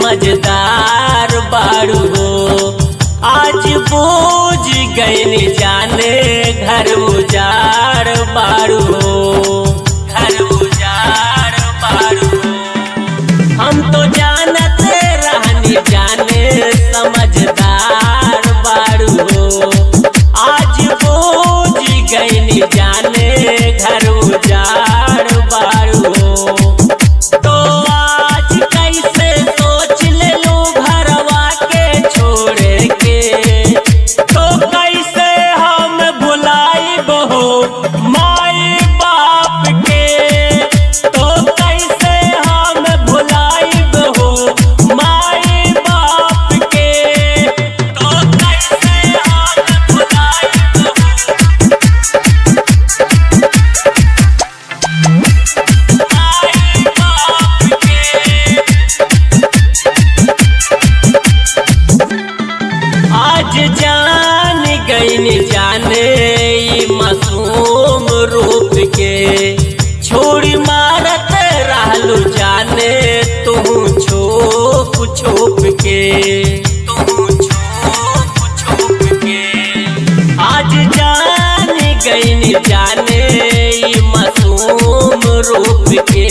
समझदार बाड़ू हो। आज बूझ गईनी जाने घर उजाड़ बाड़ू हो, घर उजाड़ बाड़ू हो। हम तो जानते रहनी जाने समझदार बाड़ू हो। आज बूझ गईनी जाने घर उजाड़ बाड़ू हो। तो आज कैसे सोच ले लू घरवा के छोड़ के, तो कैसे हम भुलाइब हो माई बाप के, तो कैसे हम भुलाइब हो माई बाप के, तो कैसे हम भुलाइब हो माई बाप के। आज जान गईनी जाने ई मासूम रूप के, छोड़ी मारत रहलू जाने तू छोप छोप के, तू छोप छोप के। आज जान गईनी जाने ई मासूम रूप के,